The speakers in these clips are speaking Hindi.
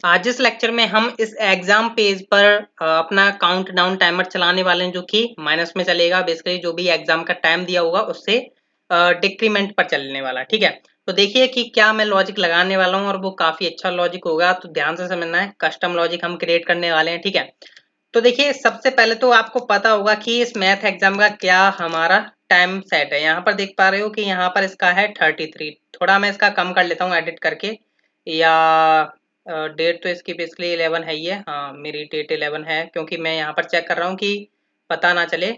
आज इस लेक्चर में हम इस एग्जाम पेज पर अपना काउंट डाउन टाइमर चलाने वाले हैं, जो कि माइनस में चलेगा। बेसिकली जो भी एग्जाम का टाइम दिया होगा उससे डिक्रीमेंट पर चलने वाला। ठीक है, तो देखिए कि क्या मैं लॉजिक लगाने वाला हूँ और वो काफी अच्छा लॉजिक होगा, तो ध्यान से समझना है। कस्टम लॉजिक हम क्रिएट करने वाले हैं। ठीक है, तो देखिए सबसे पहले तो आपको पता होगा कि इस मैथ एग्जाम का क्या हमारा टाइम सेट है। यहाँ पर देख पा रहे हो कि यहाँ पर इसका है 33। थोड़ा मैं इसका कम कर लेता हूँ एडिट करके, या डेट तो इसकी बेसिकली 11 है ही है। हाँ, मेरी डेट 11 है, क्योंकि मैं यहाँ पर चेक कर रहा हूँ कि पता ना चले,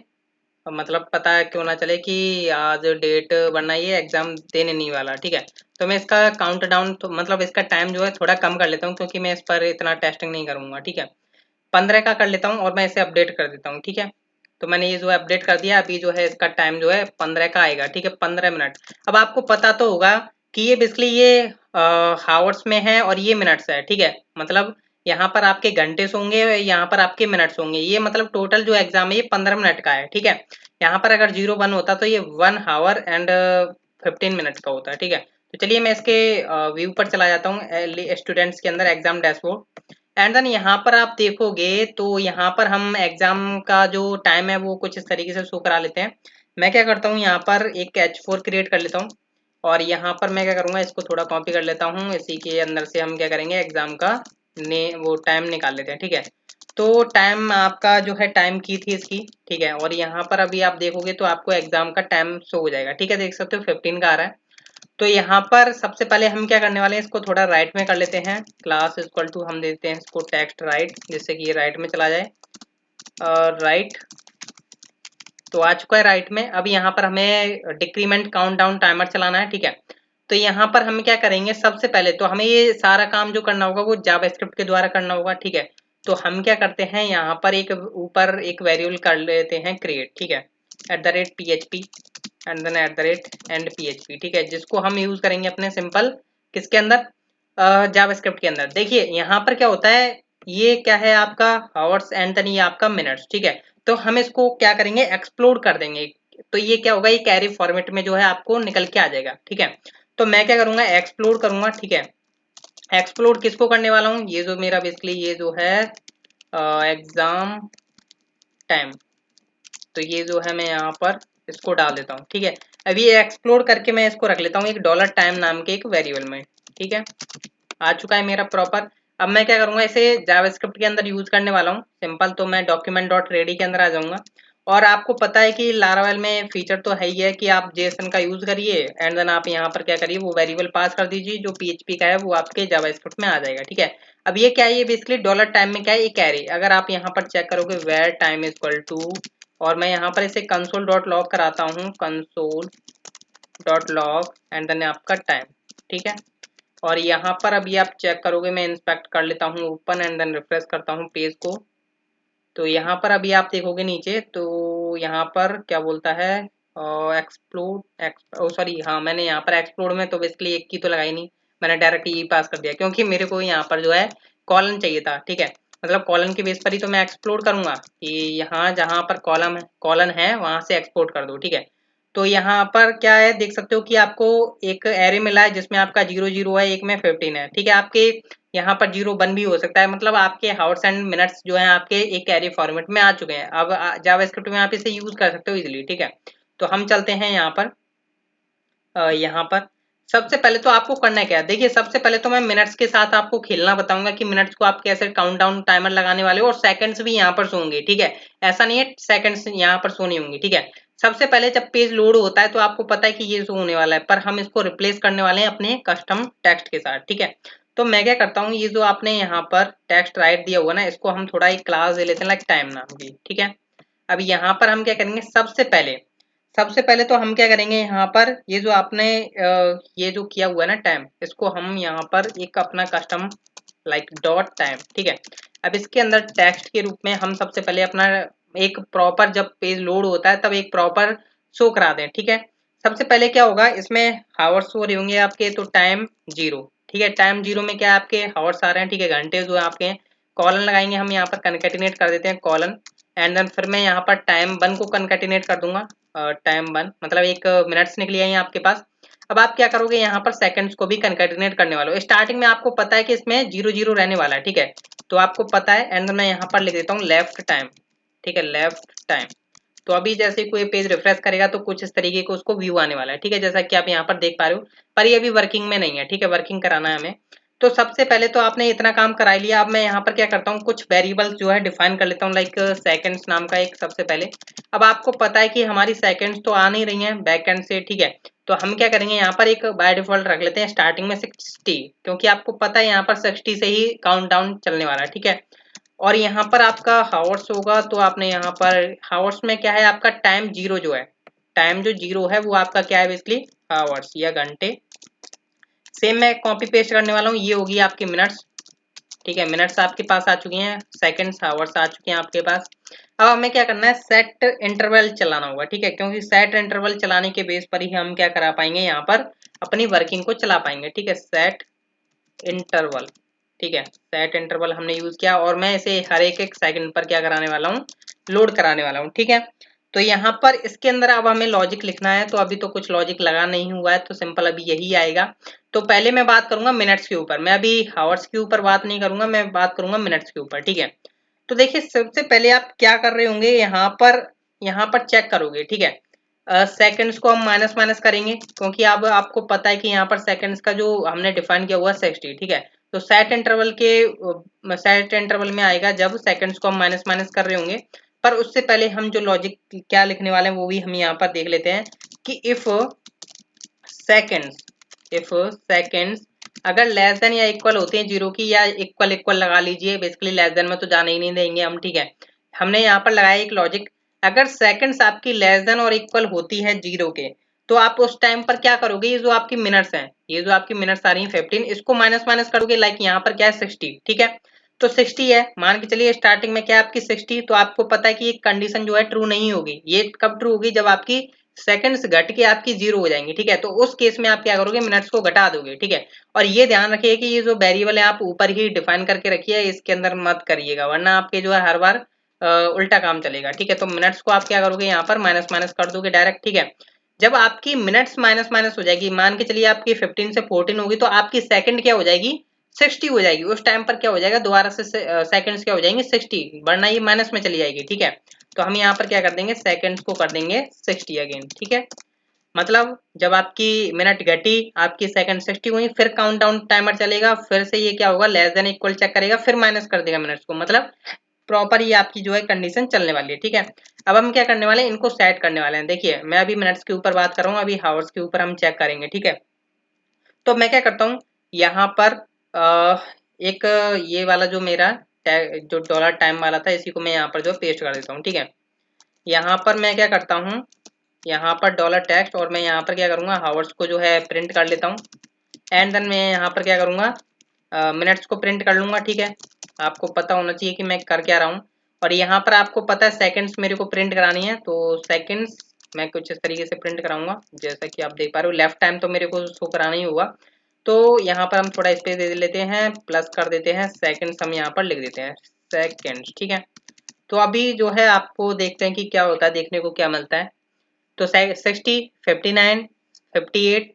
मतलब पता क्यों ना चले कि आज डेट वरना ये एग्जाम देने नहीं वाला। ठीक है, तो मैं इसका काउंट डाउन तो मतलब इसका टाइम जो है थोड़ा कम कर लेता हूँ, क्योंकि मैं इस पर इतना टेस्टिंग नहीं करूँगा। ठीक है, 15 का कर लेता हूँ और मैं इसे अपडेट कर देता हूँ। ठीक है, तो मैंने ये जो है अपडेट कर दिया। अभी जो है इसका टाइम जो है 15 का आएगा। ठीक है, 15 मिनट। अब आपको पता तो होगा कि ये बेसिकली ये हावर्स में है और ये मिनट्स है। ठीक है, मतलब यहाँ पर आपके घंटे होंगे, यहाँ पर आपके मिनट्स होंगे। ये मतलब टोटल जो एग्जाम है ये 15 मिनट का है। ठीक है, यहाँ पर अगर 01 होता तो ये 1 आवर एंड 15 मिनट्स का होता है। ठीक है, तो चलिए मैं इसके व्यू पर चला जाता हूँ, स्टूडेंट्स के अंदर एग्जाम डैशबोर्ड। एंड देन यहाँ पर आप देखोगे तो यहाँ पर हम एग्जाम का जो टाइम है वो कुछ इस तरीके से शो करा लेते हैं। मैं क्या करता हूँ, यहाँ पर एक H4 क्रिएट कर लेता हूँ और यहाँ पर मैं क्या करूँगा, इसको थोड़ा कॉपी कर लेता हूँ। इसी के अंदर से हम क्या करेंगे, एग्जाम का वो टाइम निकाल लेते हैं। ठीक है, तो टाइम आपका जो है टाइम की थी इसकी। ठीक है, और यहाँ पर अभी आप देखोगे तो आपको एग्जाम का टाइम शो हो जाएगा। ठीक है, देख सकते हो 15 का आ रहा है। तो यहाँ पर सबसे पहले हम क्या करने वाले हैं, इसको थोड़ा राइट में कर लेते हैं। क्लास इक्वल टू हम देते हैं इसको टेक्स्ट राइट, जिससे कि ये राइट में चला जाए। राइट तो आ चुका है राइट में। अब यहाँ पर हमें डिक्रीमेंट काउंट डाउन टाइमर चलाना है। ठीक है, तो यहाँ पर हम क्या करेंगे, सबसे पहले तो हमें ये सारा काम जो करना होगा वो जावास्क्रिप्ट के द्वारा करना होगा। ठीक है, तो हम क्या करते हैं, यहाँ पर एक ऊपर एक वेरिएबल कर लेते हैं क्रिएट। ठीक है, @php and then @end php। ठीक है, जिसको हम यूज करेंगे अपने सिंपल किसके अंदर, जावास्क्रिप्ट के अंदर। देखिए यहाँ पर क्या होता है, ये क्या है आपका आवर्स एंड देन ये आपका मिनट्स। ठीक है, तो हम इसको क्या करेंगे, एक्सप्लोड कर देंगे। तो ये क्या होगा, ये कैरी फॉर्मेट में जो है आपको निकल के आ जाएगा। ठीक है, तो मैं क्या करूंगा, एक्सप्लोड करूंगा। ठीक है, एक्सप्लोड किसको करने वाला हूँ, ये जो मेरा बेसिकली ये जो है एग्जाम टाइम, तो ये जो है मैं यहाँ पर इसको डाल देता हूँ। ठीक है, अभी ये एक्सप्लोर करके मैं इसको रख लेता हूँ एक $टाइम नाम के एक वेरिएबल में। ठीक है, आ चुका है मेरा प्रॉपर। अब मैं क्या करूंगा, इसे जावास्क्रिप्ट के अंदर यूज करने वाला हूँ सिंपल। तो मैं document.ready के अंदर आ जाऊंगा। और आपको पता है कि लारावेल में फीचर तो है ही है कि आप जेएसएन का यूज करिए एंड देन आप यहाँ पर क्या करिए, वो वेरिएबल पास कर दीजिए जो पीएचपी का है, वो आपके जावास्क्रिप्ट में आ जाएगा। ठीक है, अब ये क्या है, ये बेसिकली $टाइम में क्या है, एक कैरी। अगर आप यहाँ पर चेक करोगे वेयर टाइम इक्वल टू, और मैं यहाँ पर इसे console.log कराता हूँ, console.log एंड देन आपका टाइम। ठीक है, और यहाँ पर अभी आप चेक करोगे, मैं इंस्पेक्ट कर लेता हूँ ओपन एंड देन रिफ्रेश करता हूँ पेज को। तो यहाँ पर अभी आप देखोगे नीचे, तो यहाँ पर क्या बोलता है, एक्सप्लोड सॉरी, हाँ मैंने यहाँ पर एक्सप्लोड में तो बेसिकली एक की तो लगाई नहीं, मैंने डायरेक्ट ई पास कर दिया, क्योंकि मेरे को यहाँ पर जो है कॉलन चाहिए था। ठीक है, मतलब कॉलन के बेस पर ही तो मैं एक्सप्लोड करूंगा कि यहाँ जहाँ पर कॉलन है वहां से एक्सपोर्ट कर दो। ठीक है, तो यहाँ पर क्या है, देख सकते हो कि आपको एक एरे मिला है जिसमें आपका 00 है, एक में 15 है। ठीक है, आपके यहाँ पर 01 भी हो सकता है, मतलब आपके हावर्स एंड मिनट्स जो है आपके एक कैरी फॉर्मेट में आ चुके हैं। अब जावास्क्रिप्ट में आप इसे यूज कर सकते हो इजीली। ठीक है, तो हम चलते हैं यहाँ पर। यहाँ पर सबसे पहले तो आपको करना क्या है, देखिए सबसे पहले तो मैं मिनट्स के साथ आपको खेलना बताऊंगा कि मिनट्स को आप कैसे काउंटडाउन टाइमर लगाने वाले हो, और सेकंड्स भी यहाँ पर शो होंगे। ठीक है, ऐसा नहीं है सेकंड्स यहाँ पर शो नहीं होंगे। ठीक है, सबसे पहले जब पेज लोड होता है तो आपको पता है कि ये शो होने वाला है, पर हम इसको रिप्लेस करने वाले हैं अपने कस्टम टेक्स्ट के साथ। ठीक है, तो मैं क्या करता हूँ, ये जो आपने यहाँ पर टेक्स्ट राइट दिया हुआ ना, इसको हम थोड़ा एक क्लास दे लेते हैं लाइक टाइम नाम की। ठीक है, अब यहाँ पर हम क्या करेंगे, सबसे पहले तो हम क्या करेंगे, यहाँ पर ये जो आपने ये जो किया हुआ है ना टाइम, इसको हम यहाँ पर एक अपना कस्टम लाइक .टाइम। ठीक है, अब इसके अंदर टेक्स्ट के रूप में हम सबसे पहले अपना एक प्रॉपर, जब पेज लोड होता है तब एक प्रॉपर शो करा दें। ठीक है, सबसे पहले क्या होगा, इसमें हावर्स हो रहे होंगे आपके, तो टाइम 0। ठीक है, टाइम 0 में क्या आपके हावर्स आ रहे हैं। ठीक है, घंटे जो है आपके, कॉलन लगाएंगे हम यहाँ पर, कनकेटिनेट कर देते हैं कॉलन एंड देन फिर मैं यहाँ पर टाइम 1 को कनकेटिनेट कर दूंगा। टाइम 1 मतलब एक मिनट्स निकली है आपके पास। अब आप क्या करोगे, यहाँ पर सेकंड्स को भी कंकैटिनेट करने वाले हो। स्टार्टिंग में आपको पता है कि इसमें 0 0 रहने वाला है, ठीक है, तो आपको पता है। एंड मैं यहाँ पर लिख देता हूँ लेफ्ट टाइम, ठीक है, लेफ्ट टाइम। तो अभी जैसे कोई पेज रिफ्रेश करेगा तो कुछ इस तरीके को उसको व्यू आने वाला है, ठीक है, जैसा कि आप यहाँ पर देख पा रहे हो। पर ये अभी वर्किंग में नहीं है, ठीक है, वर्किंग कराना है हमें। तो सबसे पहले तो आपने इतना काम करा लिया। अब मैं यहाँ पर क्या करता हूँ, कुछ वेरिएबल्स जो है डिफाइन कर लेता हूँ, लाइक सेकंड्स नाम का एक सबसे पहले। अब आपको पता है कि हमारी सेकंड्स तो आ नहीं रही हैं बैक एंड से, ठीक है, तो हम क्या करेंगे, यहाँ पर एक बाय डिफॉल्ट रख लेते हैं स्टार्टिंग में 60, क्योंकि आपको पता है यहाँ पर 60 से ही काउंट डाउन चलने वाला है, ठीक है। और यहाँ पर आपका हावर्स होगा, तो आपने यहाँ पर हावर्स में क्या है, आपका टाइम जीरो जो है, टाइम जो जीरो है वो आपका क्या है, बेसिकली हावर्स या घंटे। सेम मैं कॉपी पेस्ट करने वाला हूँ, ये होगी आपकी मिनट्स, ठीक है, मिनट्स आपके पास आ चुकी हैं, सेकंड्स हावर्स आ चुके हैं आपके पास। अब हमें क्या करना है, सेट इंटरवल चलाना होगा, ठीक है, क्योंकि सेट इंटरवल चलाने के बेस पर ही हम क्या करा पाएंगे, यहाँ पर अपनी वर्किंग को चला पाएंगे, ठीक है। सेट इंटरवल, ठीक है, सेट इंटरवल हमने यूज किया, और मैं इसे हर एक सेकंड पर क्या कराने वाला हूँ, लोड कराने वाला हूँ, ठीक है। तो यहाँ पर इसके अंदर अब हमें लॉजिक लिखना है, तो अभी तो कुछ लॉजिक लगा नहीं हुआ है, तो सिंपल अभी यही आएगा। तो पहले मैं बात करूंगा मिनट्स के ऊपर, मैं अभी हावर्स के ऊपर बात नहीं करूंगा, मैं बात करूंगा मिनट्स के ऊपर, ठीक है। तो देखिए सबसे पहले आप क्या कर रहे होंगे, यहाँ पर चेक करोगे, ठीक है। सेकंड्स को हम माइनस माइनस करेंगे, क्योंकि अब आपको पता है कि यहाँ पर सेकंड्स का जो हमने डिफाइन किया हुआ है 60, ठीक है। तो सेट इंटरवल में आएगा जब सेकंड्स को हम माइनस माइनस कर रहे होंगे। पर उससे पहले हम जो लॉजिक क्या लिखने वाले हैं वो भी हम यहाँ पर देख लेते हैं कि इफ सेकंड्स अगर लेस देन या इक्वल होते हैं जीरो की, या इक्वल इक्वल लगा लीजिए, बेसिकली लेस देन में तो जाने ही नहीं देंगे हम, ठीक है। हमने यहाँ पर लगाया एक लॉजिक, अगर सेकंड्स आपकी लेस देन और इक्वल होती है जीरो के, तो आप उस टाइम पर क्या करोगे, ये जो आपकी मिनट्स हैं, ये जो आपकी मिनट्स आ रही है 15, इसको माइनस माइनस करोगे, लाइक यहाँ पर क्या है 60, ठीक है। तो 60 है, मान के चलिए स्टार्टिंग में क्या है आपकी 60, तो आपको पता है कि एक कंडीशन जो है ट्रू नहीं होगी। ये कब ट्रू होगी, जब आपकी सेकंड्स घट के आपकी जीरो हो जाएंगी, ठीक है। तो उस केस में आप क्या करोगे, मिनट्स को घटा दोगे, ठीक है। और ये ध्यान रखिए कि ये जो वेरिएबल है आप ऊपर ही डिफाइन करके रखिए, इसके अंदर मत करिएगा, वरना आपके जो है हर बार उल्टा काम चलेगा, ठीक है। तो मिनट्स को आप क्या करोगे, यहाँ पर माइनस माइनस कर दोगे डायरेक्ट, ठीक है। जब आपकी मिनट्स माइनस माइनस हो जाएगी, मान के चलिए आपकी 15 से 14 होगी, तो आपकी सेकंड क्या हो जाएगी, 60 हो जाएगी। उस टाइम पर क्या हो जाएगा, दोबारा से सेकंड्स क्या हो जाएंगे 60, वरना ये माइनस में चली जाएगी, ठीक है। तो हम यहाँ पर क्या कर देंगे, सेकंड्स को कर देंगे 60 अगेन, ठीक है। मतलब जब आपकी मिनट घटी, आपकी सेकंड 60 हुई, फिर काउंटडाउन टाइमर चलेगा, फिर से ये क्या होगा, लेस देन इक्वल चेक करेगा, फिर माइनस कर देगा मिनट्स को, मतलब प्रॉपर ये आपकी जो है कंडीशन चलने वाली है, ठीक है। अब हम क्या करने वाले हैं, इनको सेट करने वाले हैं। देखिए मैं अभी मिनट्स के ऊपर बात कर रहा हूँ, अभी हावर्स के ऊपर हम चेक करेंगे, ठीक है। तो मैं क्या करता हूँ, यहाँ पर एक ये वाला जो मेरा जो डॉलर टाइम वाला था, इसी को मैं यहाँ पर जो पेस्ट कर देता हूँ, ठीक है। यहाँ पर मैं क्या करता हूँ, यहाँ पर डॉलर टेक्स्ट, और मैं यहाँ पर क्या करूँगा, हावर्स को जो है प्रिंट कर लेता हूँ। एंड देन मैं यहाँ पर क्या करूँगा, मिनट्स को प्रिंट कर लूँगा, ठीक है। आपको पता होना चाहिए कि मैं कर क्या रहा हूँ। और यहाँ पर आपको पता है सेकंड्स मेरे को प्रिंट करानी है, तो सेकंड्स मैं कुछ इस तरीके से प्रिंट कराऊंगा, जैसा कि आप देख पा रहे हो। लेफ्ट टाइम तो मेरे को शो कराना ही होगा, तो यहाँ पर हम थोड़ा स्पेस दे लेते हैं, प्लस कर देते हैं, सेकंड्स हम यहाँ पर लिख देते हैं सेकंड्स, ठीक है। तो अभी जो है आपको देखते हैं कि क्या होता है, देखने को क्या मिलता है। तो 60, 59, 58,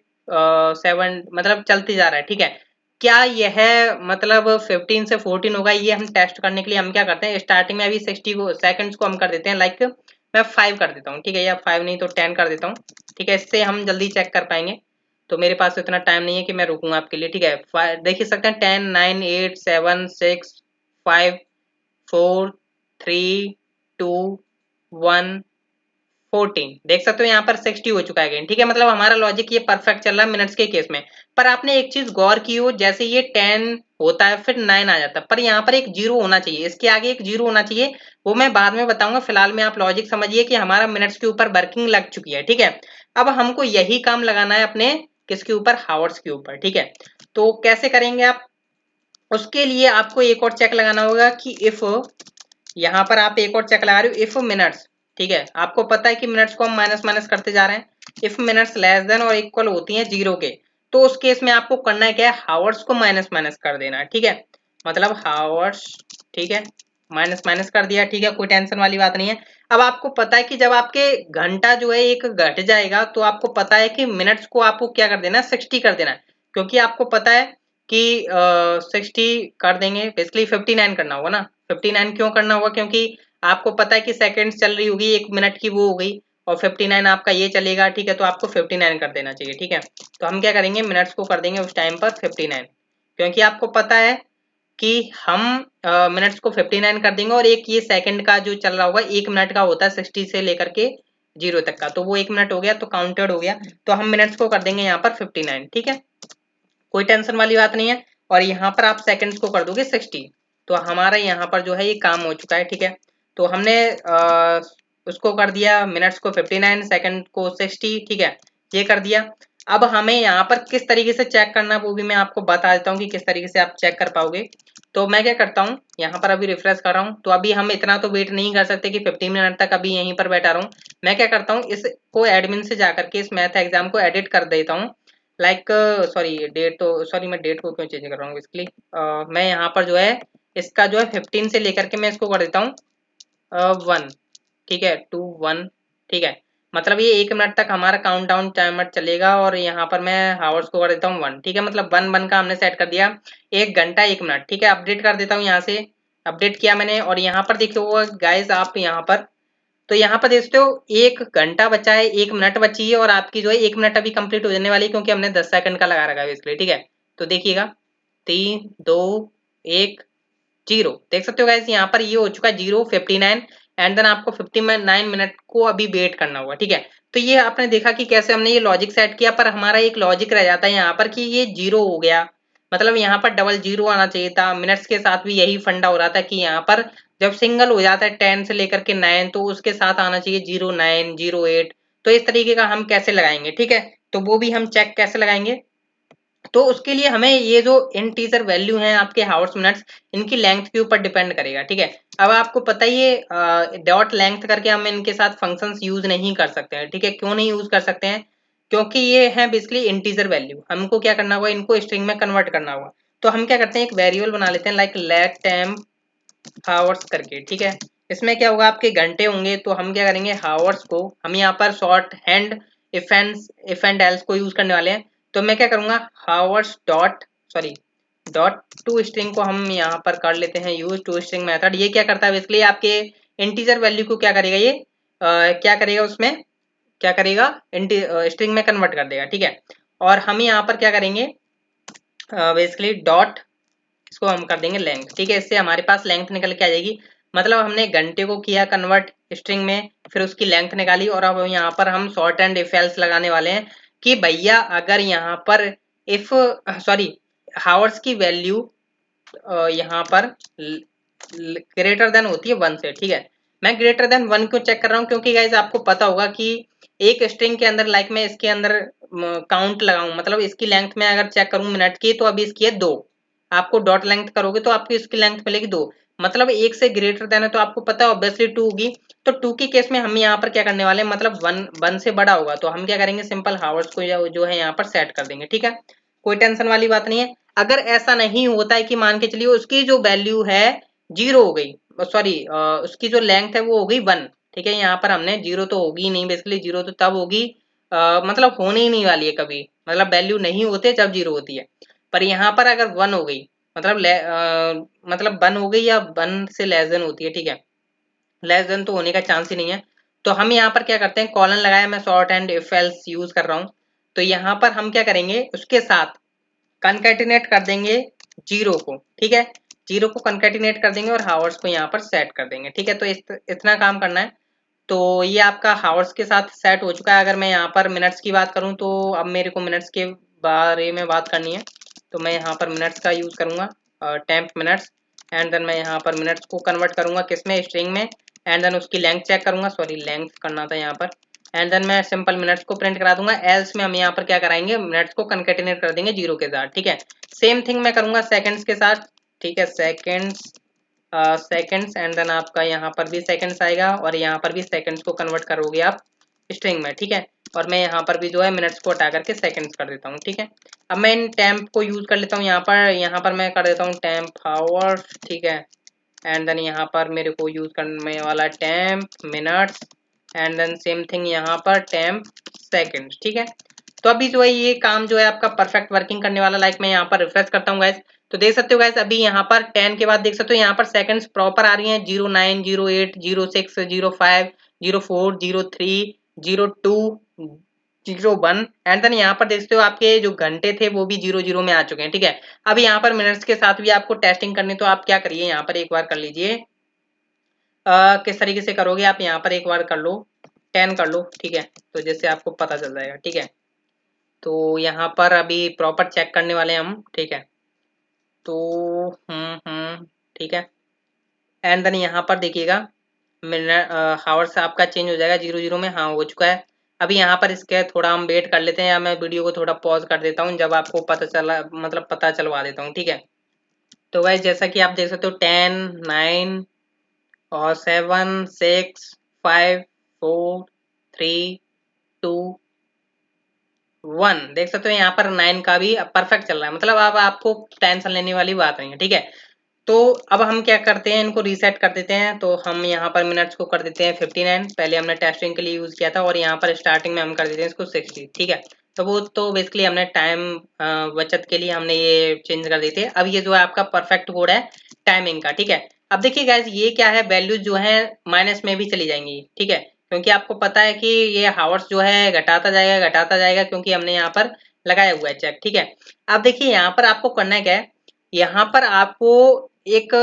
7, मतलब चलते जा रहा है, ठीक है। क्या यह मतलब 15 से 14 होगा, ये हम टेस्ट करने के लिए हम क्या करते हैं, स्टार्टिंग में अभी 60 को सेकंड्स को हम कर देते हैं, लाइक मैं 5 कर देता हूँ, ठीक है, या 5 नहीं तो 10 कर देता हूँ, ठीक है। इससे हम जल्दी चेक कर पाएंगे। तो मेरे पास इतना टाइम नहीं है कि मैं रुकूंगा आपके लिए, ठीक है। देख ही सकते हैं 10, 9, 8, 7, 6, 5, 4, 3, 2, 1, 14, देख सकते हो यहाँ पर 60 हो चुका है अगेन, ठीक है। मतलब हमारा लॉजिक ये परफेक्ट चल रहा है मिनट्स के केस में। पर आपने एक चीज गौर की हो, जैसे ये 10 होता है फिर 9 आ जाता है, पर यहाँ पर एक जीरो होना चाहिए, इसके आगे एक जीरो होना चाहिए, वो मैं बाद में बताऊंगा। फिलहाल में आप लॉजिक समझिए कि हमारा मिनट्स के ऊपर वर्किंग लग चुकी है, ठीक है। अब हमको यही काम लगाना है अपने किसके ऊपर, हावर्स के ऊपर, ठीक है। तो कैसे करेंगे आप, उसके लिए आपको एक और चेक लगाना होगा कि इफ, यहाँ पर आप एक और चेक लगा रहे हो, इफ मिनट्स, ठीक है। आपको पता है कि मिनट्स को हम माइनस माइनस करते जा रहे हैं। इफ मिनट्स लेस देन और इक्वल होती हैं जीरो के, तो उस केस में आपको करना है क्या है, हावर्स को माइनस माइनस कर देना है, ठीक है। मतलब हावर्स, ठीक है, माइनस माइनस कर दिया, ठीक है, कोई टेंशन वाली बात नहीं है। अब आपको पता है कि जब आपके घंटा जो है एक घट जाएगा तो आपको पता है कि मिनट्स को आपको क्या कर देना है, 60 कर देना है, क्योंकि आपको पता है कि 60 कर देंगे, बेसिकली 59 करना होगा ना। 59 क्यों करना होगा, क्योंकि आपको पता है कि सेकंड्स चल रही होगी, 1 मिनट की वो हो गई, और 59 आपका ये चलेगा, ठीक है, तो आपको 59 कर देना चाहिए, ठीक है। तो हम क्या करेंगे, मिनट्स को कर देंगे उस टाइम पर 59, क्योंकि आपको पता है कि हम मिनट्स को 59 कर देंगे, और एक ये सेकंड का जो चल रहा होगा 1 मिनट का होता है 60 से लेकर के 0 तक का, तो वो 1 मिनट हो गया तो काउंटेड हो गया, तो हम मिनट्स को कर देंगे यहाँ पर 59, ठीक है, कोई टेंशन वाली बात नहीं है। और यहाँ पर आप सेकंड्स को कर दोगे 60, तो हमारा यहाँ पर जो है ये काम हो चुका है, ठीक है। तो हमने उसको कर दिया, मिनट्स को 59, सेकंड को 60, ठीक है, ये कर दिया। अब हमें यहाँ पर किस तरीके से चेक करना है वो भी मैं आपको बता देता हूँ कि किस तरीके से आप चेक कर पाओगे। तो मैं क्या करता हूँ, यहाँ पर अभी रिफ्रेश कर रहा हूँ, तो अभी हम इतना तो वेट नहीं कर सकते कि 15 मिनट तक अभी यहीं पर बैठा रहूँ। मैं क्या करता हूँ, इसको एडमिन से जाकर के इस मैथ एग्जाम को एडिट कर देता हूँ, लाइक सॉरी डेट, तो सॉरी मैं डेट को क्यों चेंज कर रहा हूँ, बेसिकली मैं यहाँ पर जो है इसका जो है 15 से लेकर के मैं इसको कर देता हूँ 1, ठीक है, 2 1, ठीक है, मतलब ये 1 मिनट तक हमारा काउंट डाउन टाइमर चलेगा, और यहाँ पर मैं हावर्स को कर देता हूँ 1, ठीक है, मतलब 1 का हमने सेट कर दिया, 1 घंटा 1 मिनट, ठीक है। अपडेट कर देता हूँ यहाँ से, अपडेट किया मैंने, और यहाँ पर देखिए गाइस आप यहाँ पर, तो यहाँ पर देखते हो 1 घंटा बचा है, 1 मिनट बची है, और आपकी जो है 1 मिनट अभी कंप्लीट हो जाने वाली है, क्योंकि हमने 10 सेकंड का लगा रखा है इसलिए, ठीक है। तो देखिएगा 3 2 1 0, देख सकते हो गाइस यहाँ पर ये हो चुका है 0:59, एंड देन आपको 59 मिनट को अभी वेट करना होगा, ठीक है। तो ये आपने देखा कि कैसे हमने ये लॉजिक सेट किया, पर हमारा एक लॉजिक रह जाता है यहाँ पर कि ये 0 हो गया, मतलब यहाँ पर डबल 0 आना चाहिए था। मिनट्स के साथ भी यही फंडा हो रहा था कि यहाँ पर जब सिंगल हो जाता है 10 से लेकर के 9, तो उसके साथ आना चाहिए 09 08, तो इस तरीके का हम कैसे लगाएंगे, ठीक है। तो वो भी हम चेक कैसे लगाएंगे, तो उसके लिए हमें ये जो इंटीजर वैल्यू है आपके हावर्स मिनट्स, इनकी लेंथ के ऊपर डिपेंड करेगा, ठीक है। अब आपको पता ही है डॉट लेंथ करके हम इनके साथ फंक्शंस यूज नहीं कर सकते हैं, ठीक है। क्यों नहीं यूज कर सकते हैं, क्योंकि ये है बेसिकली इंटीजर वैल्यू, हमको क्या करना होगा, इनको स्ट्रिंग में कन्वर्ट करना होगा। तो हम क्या करते हैं, एक वेरिएबल बना लेते हैं, लाइक लेट टेम्प हावर्स करके, ठीक है। इसमें क्या होगा, आपके घंटे होंगे, तो हम क्या करेंगे, हावर्स को हम यहाँ पर short hand if and else को यूज करने वाले हैं। तो मैं क्या करूंगा, hours dot sorry dot to string को हम यहाँ पर कर लेते हैं यूज टू स्ट्रिंग मेथड। ये क्या करता है, बेसिकली आपके इंटीजर वैल्यू को क्या करेगा, ये क्या करेगा, उसमें क्या करेगा, स्ट्रिंग में कन्वर्ट कर देगा, ठीक है। और हम यहाँ पर क्या करेंगे, बेसिकली डॉट, इसको हम कर देंगे लेंथ, ठीक है, इससे हमारे पास लेंथ निकल के आ जाएगी। मतलब हमने घंटे को किया कन्वर्ट स्ट्रिंग में, फिर उसकी लेंथ निकाली, और अब यहाँ पर हम शॉर्ट एंड इफ एल्स लगाने वाले हैं कि भैया अगर यहाँ पर इफ सॉरी हावर्स की वैल्यू यहाँ पर ग्रेटर देन होती है 1 से, ठीक है। मैं ग्रेटर देन 1 क्यों चेक कर रहा हूँ, क्योंकि गाइज आपको पता होगा कि एक स्ट्रिंग के अंदर, लाइक मैं इसके अंदर काउंट लगाऊं, मतलब इसकी लेंथ में अगर चेक करूं मिनट की, तो अभी इसकी है 2, आपको डॉट लेंथ करोगे तो आपको इसकी लेंथ मिलेगी 2, मतलब 1 से ग्रेटर देन है, तो आपको पता है ऑब्वियसली 2 होगी। तो 2 के केस में हम यहाँ पर क्या करने वाले हैं, मतलब 1 से बड़ा होगा, तो हम क्या करेंगे, सिंपल हावर्स को जो है यहाँ पर सेट कर देंगे, ठीक है, कोई टेंशन वाली बात नहीं है। अगर ऐसा नहीं होता है कि मान के चलिए उसकी जो वैल्यू है 0 हो गई, सॉरी उसकी जो लेंथ है वो हो गई 1, ठीक है, यहाँ पर हमने 0 तो होगी नहीं, बेसिकली 0 तो तब होगी मतलब होने ही नहीं वाली है कभी, मतलब वैल्यू नहीं होते जब 0 होती है। पर यहाँ पर अगर 1 हो गई, मतलब मतलब 1 हो गई या 1 से लेस देन होती है, ठीक है, लेस देन तो होने का चांस ही नहीं है। तो हम यहाँ पर क्या करते हैं, कॉलन लगाया, मैं short and if else use कर रहा हूँ। तो यहाँ पर हम क्या करेंगे, उसके साथ कनकैटिनेट कर देंगे 0 को, ठीक है, 0 को कनकैटिनेट कर देंगे और हावर्स को यहाँ पर सेट कर देंगे, ठीक है। तो इतना काम करना है। तो ये आपका हावर्स के साथ सेट हो चुका है। अगर मैं यहाँ पर मिनट्स की बात करूँ, तो अब मेरे को मिनट्स के बारे में बात करनी है, तो मैं यहाँ पर मिनट्स का यूज करूंगा, टेम्प मिनट्स, एंड देन मैं यहाँ पर मिनट्स को कन्वर्ट करूंगा किसमें, स्ट्रिंग में, एंड देन उसकी लेंथ चेक करूंगा, सॉरी लेंथ करना था यहाँ पर, एंड देन मैं सिंपल मिनट्स को प्रिंट करा दूंगा। एल्स में हम यहाँ पर क्या कराएंगे, मिनट्स को कनकेटिनेट कर देंगे 0 के साथ, ठीक है। सेम थिंग मैं करूंगा सेकंड्स के साथ, ठीक है, सेकंड्स एंड देन आपका यहाँ पर भी सेकंड्स आएगा, और यहाँ पर भी सेकंड्स को कन्वर्ट करोगे आप स्ट्रिंग में, ठीक है। और मैं यहाँ पर भी जो है मिनट्स को हटा करके सेकंड्स कर देता हूँ, ठीक है। अब मैं इन टेम्प को यूज कर लेता हूँ, यहाँ पर मैं कर देता हूँ टेम्प हावर्स, ठीक है, एंड देन यहाँ पर मेरे को यूज करने वाला temp minutes and then same thing यहाँ पर टेम्प सेकंड। ठीक है, तो अभी जो है ये काम जो है आपका परफेक्ट वर्किंग करने वाला। लाइक मैं यहाँ पर रिफ्रेश करता हूँ गाइस, तो देख सकते हो गाइस अभी यहाँ पर 10 के बाद देख सकते हो यहाँ पर सेकंड्स प्रॉपर आ रही हैं 09 08 06 05 04 03 02 01 एंड देन यहाँ पर देख सकते हो आपके जो घंटे थे वो भी 00 में आ चुके हैं। ठीक है, अब यहाँ पर मिनट्स के साथ भी आपको टेस्टिंग करनी, तो आप क्या करिए यहाँ पर एक बार कर लीजिए। किस तरीके से करोगे आप यहाँ पर एक बार कर लो 10 कर लो। ठीक है, तो जैसे आपको पता चल जाएगा। ठीक है, तो यहाँ पर अभी प्रॉपर चेक करने वाले हैं हम। ठीक है, तो ठीक है, एंड देन यहाँ पर देखिएगा मिनट हावर्स आपका चेंज हो जाएगा 00 में। हाँ, हो चुका है। अभी यहाँ पर इसके थोड़ा हम वेट कर लेते हैं, या मैं वीडियो को थोड़ा पॉज कर देता हूँ, जब आपको पता चला मतलब पता चलवा देता हूँ। ठीक है, तो गाइस जैसा कि आप देख सकते हो 10 9 और 7 6 5 4 3 2 1 देख सकते हो यहाँ पर 9 का भी परफेक्ट चल रहा है, मतलब अब आपको टेंशन लेने वाली बात नहीं है। ठीक है, तो अब हम क्या करते हैं, इनको रीसेट कर देते हैं। तो हम यहाँ पर मिनट्स को कर देते हैं 59, पहले हमने टेस्टिंग के लिए यूज किया था, और यहाँ पर स्टार्टिंग में हम कर देते हैं इसको 60। ठीक है, तो वो तो बेसिकली हमने टाइम बचत के लिए हमने ये चेंज कर देते हैं। अब ये जो है आपका परफेक्ट कोड है टाइमिंग का। ठीक है, अब देखिए गाइज ये क्या है, वैल्यूज जो है माइनस में भी चली जाएंगी। ठीक है, क्योंकि आपको पता है कि ये हावर्स जो है घटाता जाएगा क्योंकि हमने यहाँ पर लगाया हुआ है चेक। ठीक है, अब देखिए यहाँ पर आपको करना क्या है, यहाँ पर आपको एक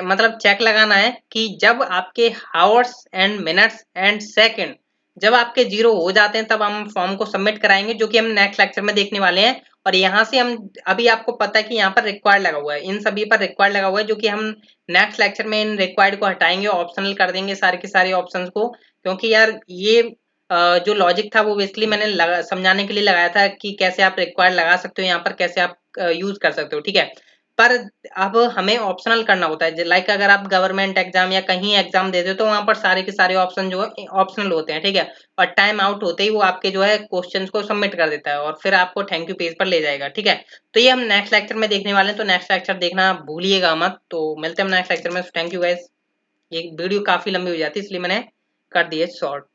मतलब चेक लगाना है कि जब आपके hours and minutes and second जब आपके 0 हो जाते हैं तब हम फॉर्म को सबमिट कराएंगे, जो कि हम नेक्स्ट लेक्चर में देखने वाले हैं। और यहाँ से हम अभी आपको पता है कि यहाँ पर रिक्वायर्ड लगा हुआ है, इन सभी पर रिक्वायर्ड लगा हुआ है, जो कि हम नेक्स्ट लेक्चर में इन रिक्वायर्ड को हटाएंगे, ऑप्शनल कर देंगे सारे के सारे ऑप्शंस को। क्योंकि यार ये जो लॉजिक था वो बेसिकली मैंने समझाने के लिए लगाया था कि कैसे आप रिक्वायर्ड लगा सकते हो यहाँ पर, कैसे आप यूज कर सकते हो। ठीक है, पर अब हमें ऑप्शनल करना होता है। लाइक अगर आप गवर्नमेंट एग्जाम या कहीं एग्जाम देते हो तो वहां पर सारे के सारे ऑप्शन जो है ऑप्शनल होते हैं। ठीक है, और टाइम आउट होते ही वो आपके जो है क्वेश्चंस को सबमिट कर देता है और फिर आपको थैंक यू पेज पर ले जाएगा। ठीक है, तो ये हम नेक्स्ट लेक्चर में देखने वाले हैं, तो नेक्स्ट लेक्चर देखना भूलिएगा मत। तो मिलते हैं नेक्स्ट लेक्चर में। Thank you guys. ये वीडियो काफी लंबी हो जाती है इसलिए मैंने कर दी है शॉर्ट।